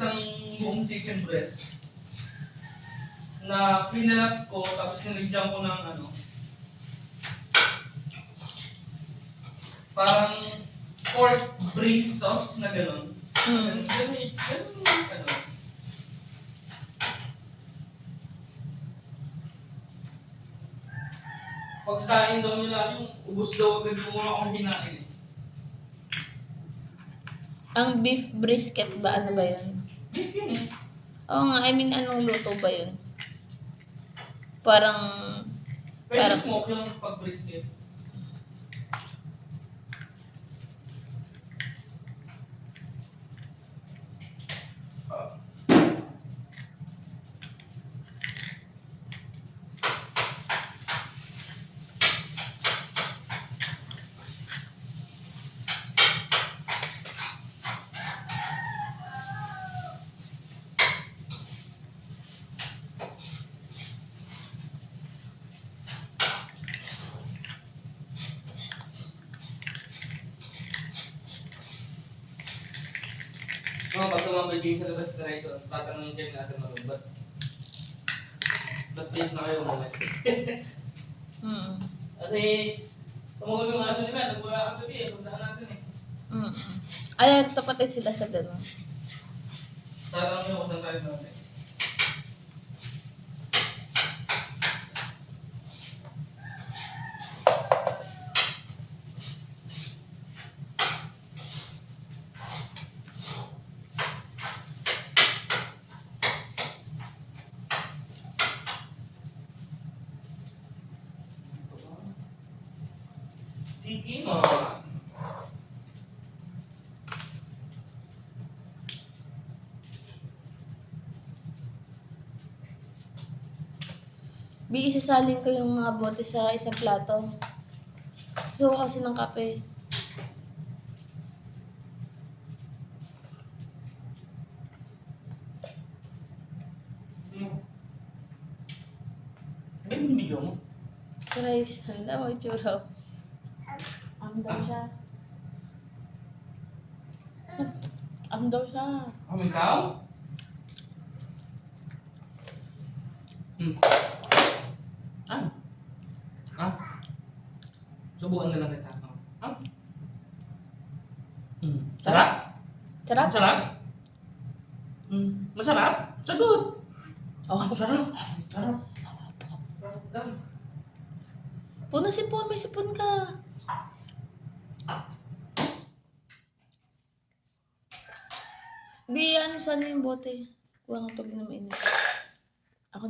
isang buong chicken breast na pinalat ko tapos nilagyan ko ng ano, parang pork braised sauce na gano'n. Ganun, ano. Pagkain daw nila yung ubos daw agad yung mga akong hinain. Ang beef brisket ba? Ano ba yun? Beef yun eh. Oo nga, I mean, anong luto ba yun? Parang... Pwede smoke yung pag-brisket. Pag tumambay kayo sa labas na ito, tatanungin kayo natin malumbat. Ba't late na kayo umuwi? Kasi, tumawag yung aso nila, nagwala ka doon puntaan natin eh. Ay, tapatin sila sa gano'n. Tatanungin nyo kung saan tayo natin. Tiki mo. Isasalin ko yung mga bote sa isang plato. Gusto ko kasi ng kape. Ba't binibigyan mo? Sa rice, handa mo itsura. Amdaw siya. Amdaw siya. May tao? Ah? Ah? Subukan na lang kita. Ah? Sarap? Sarap? Masarap? Masarap? Sagot! Oh. Masarap? Sarap? Puno sipon, may sipon ka. Ano sana yung bote? Kuha ng tubig na mainit.